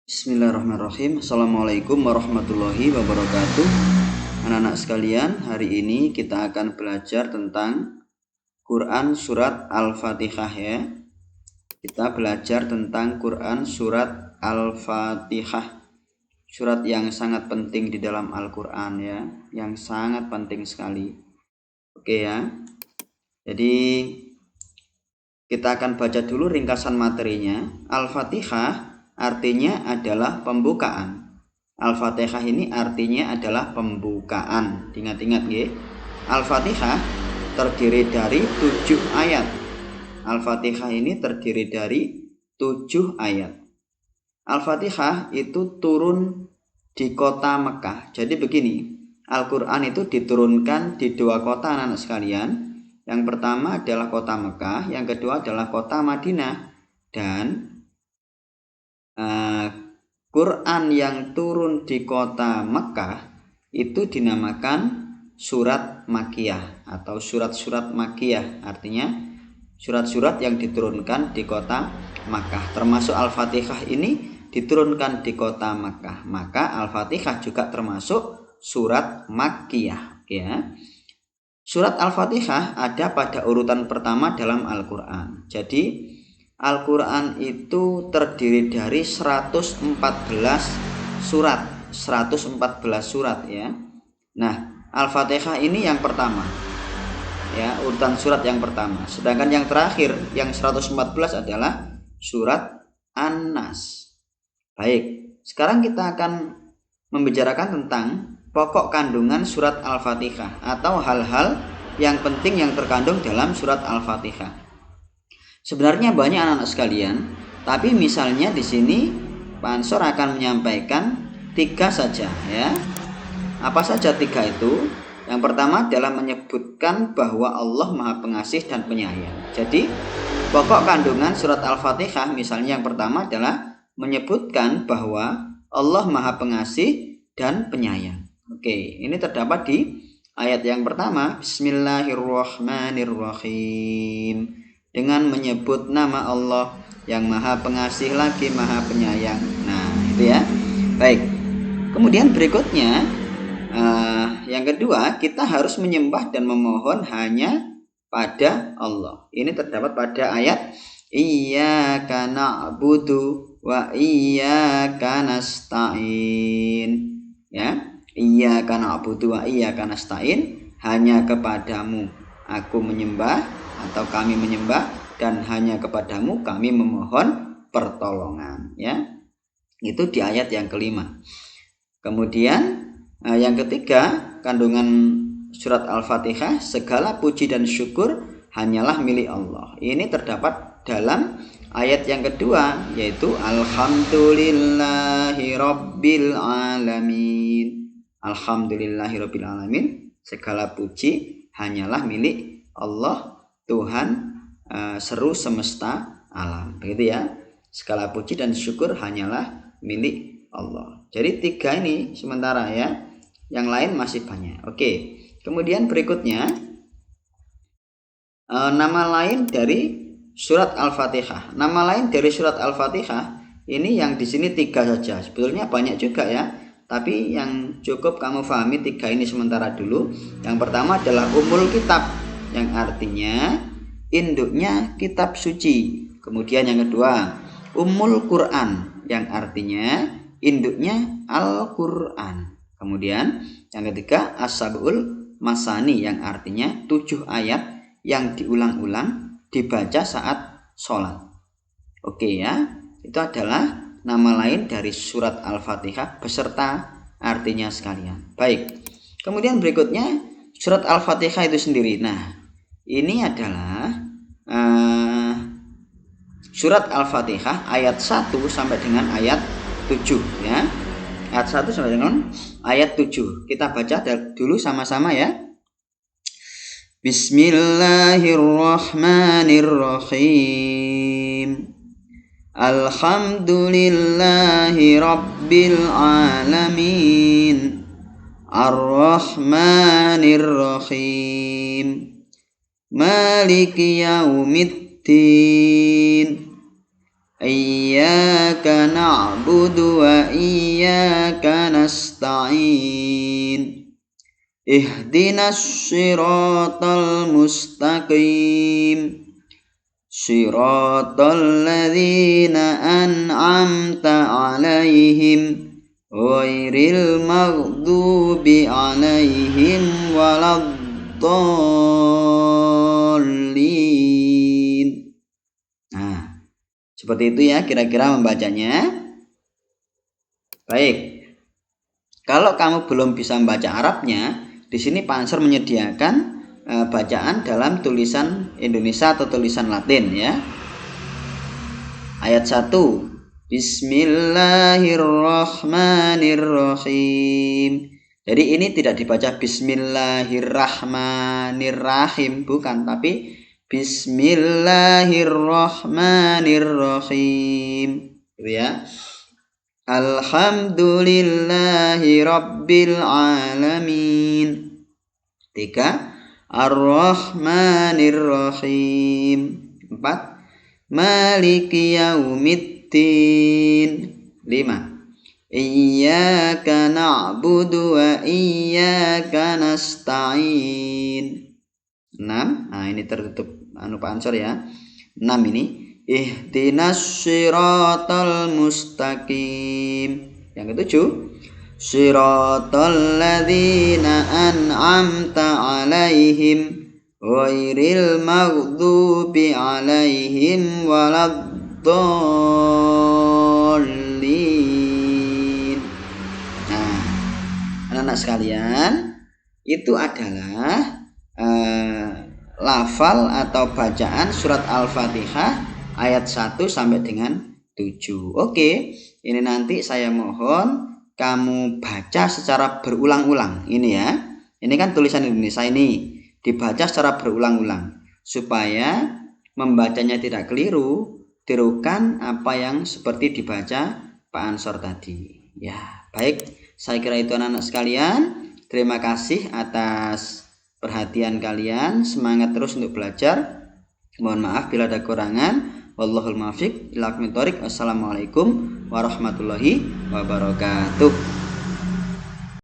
Bismillahirrahmanirrahim. Assalamualaikum warahmatullahi wabarakatuh. Anak-anak sekalian, hari ini kita akan belajar tentang Quran surat Al-Fatihah ya. Kita belajar tentang Quran surat Al-Fatihah. Surat yang sangat penting di dalam Al-Quran ya, yang sangat penting sekali. Oke ya. Jadi kita akan baca dulu ringkasan materinya. Al-Fatihah artinya adalah pembukaan. Al-Fatihah ini artinya adalah pembukaan. Ingat-ingat ya. Al-Fatihah terdiri dari 7 ayat. Al-Fatihah ini terdiri dari 7 ayat. Al-Fatihah itu turun di kota Mekah. Jadi begini, Al-Quran itu diturunkan di 2 kota anak-anak sekalian. Yang pertama adalah kota Mekah, yang kedua adalah kota Madinah. Dan Quran yang turun di kota Mekah itu dinamakan surat Makkiyah atau surat-surat Makkiyah. Artinya surat-surat yang diturunkan di kota Makkah. Termasuk Al-Fatihah ini diturunkan di kota Makkah. Maka Al-Fatihah juga termasuk surat Makkiyah ya. Surat Al-Fatihah ada pada urutan pertama dalam Al-Quran. Jadi Al-Quran itu terdiri dari 114 surat. 114 surat ya. Nah, Al-Fatihah ini yang pertama ya, urutan surat yang pertama. Sedangkan yang terakhir yang 114 adalah surat An-Nas. Baik, sekarang kita akan membicarakan tentang pokok kandungan surat Al-Fatihah atau hal-hal yang penting yang terkandung dalam surat Al-Fatihah. Sebenarnya banyak anak-anak sekalian, tapi misalnya di sini Pak Ansor akan menyampaikan 3 saja ya. Apa saja 3 itu? Yang pertama adalah menyebutkan bahwa Allah Maha Pengasih dan Penyayang. Jadi pokok kandungan surat Al-Fatihah misalnya yang pertama adalah menyebutkan bahwa Allah Maha Pengasih dan Penyayang. Oke, ini terdapat di ayat yang pertama, Bismillahirrahmanirrahim. Dengan menyebut nama Allah yang Maha Pengasih lagi Maha Penyayang. Nah, itu ya. Baik. Kemudian berikutnya yang kedua, kita harus menyembah dan memohon hanya pada Allah. Ini terdapat pada ayat Iyyaka na'budu wa iyyaka nasta'in. Ya. Iyyaka na'budu wa iyyaka nasta'in, hanya kepadamu aku menyembah atau kami menyembah dan hanya kepadamu kami memohon pertolongan ya. Itu di ayat yang kelima. Kemudian yang ketiga, kandungan surat Al-Fatihah, segala puji dan syukur hanyalah milik Allah. Ini terdapat dalam ayat yang kedua, yaitu Alhamdulillahirabbil alamin. Alhamdulillahirabbil alamin, segala puji hanyalah milik Allah, Tuhan seru semesta alam. Begitu ya. Segala puji dan syukur hanyalah milik Allah. Jadi 3 ini sementara ya. Yang lain masih banyak. Oke. Kemudian berikutnya nama lain dari surat Al-Fatihah. Nama lain dari surat Al-Fatihah ini yang di sini 3 saja. Sebetulnya banyak juga ya. Tapi yang cukup kamu pahami 3 ini sementara dulu. Yang pertama adalah Ummul Kitab, yang artinya induknya kitab suci. Kemudian yang kedua, Ummul Quran, yang artinya induknya Al-Quran. Kemudian yang ketiga, As-Sab'ul Masani, yang artinya 7 ayat yang diulang-ulang dibaca saat sholat. Oke ya, itu adalah nama lain dari surat Al-Fatihah beserta artinya sekalian. Baik, kemudian berikutnya surat Al-Fatihah itu sendiri. Nah, ini adalah surat Al-Fatihah ayat 1 sampai dengan ayat 7 ya. Ayat 1 sampai dengan ayat 7. Kita baca dulu sama-sama ya. Bismillahirrahmanirrahim. Alhamdulillahi rabbil alamin. Ar-Rahmanir-Rahim. Maliki yaumiddin. Iyyaka na'budu wa iyyaka nasta'in. Ihdinas siratal mustaqim. Siratal ladzina an'amta 'alaihim ghairil maghdubi 'alaihim waladdallin. Nah, seperti itu ya kira-kira membacanya. Baik. Kalau kamu belum bisa membaca Arabnya, di sini Pak Ansor menyediakan bacaan dalam tulisan Indonesia atau tulisan Latin ya. Ayat 1. Bismillahirrahmanirrahim. Jadi ini tidak dibaca Bismillahirrahmanirrahim, bukan, tapi Bismillahirrahmanirrahim. Gitu ya. Alhamdulillahi rabbil alamin. 3. Ar-Rahmanir-Rahim. 4. Maliki yaumiddin. 5. Iyyaka na'budu wa iyyaka nasta'in. 6. Nah, ini tertutup Pak Ansor ya. 6 ini. Ihdinas siratal mustaqim. Yang ketujuh, siratal ladzina an'amta 'alaihim ghairil maghdubi 'alaihim waladdallin. Nah, anak-anak sekalian, itu adalah lafal atau bacaan surat Al-Fatihah ayat 1 sampai dengan 7. Oke, ini nanti saya mohon kamu baca secara berulang-ulang. Ini ya. Ini kan tulisan Indonesia ini. Dibaca secara berulang-ulang. Supaya membacanya tidak keliru, tirukan apa yang seperti dibaca Pak Ansor tadi. Ya, baik. Saya kira itu anak-anak sekalian. Terima kasih atas perhatian kalian. Semangat terus untuk belajar. Mohon maaf bila ada kekurangan. Wallahul muwaffiq ila aqwamit thoriq. Wassalamualaikum warahmatullahi wabarakatuh.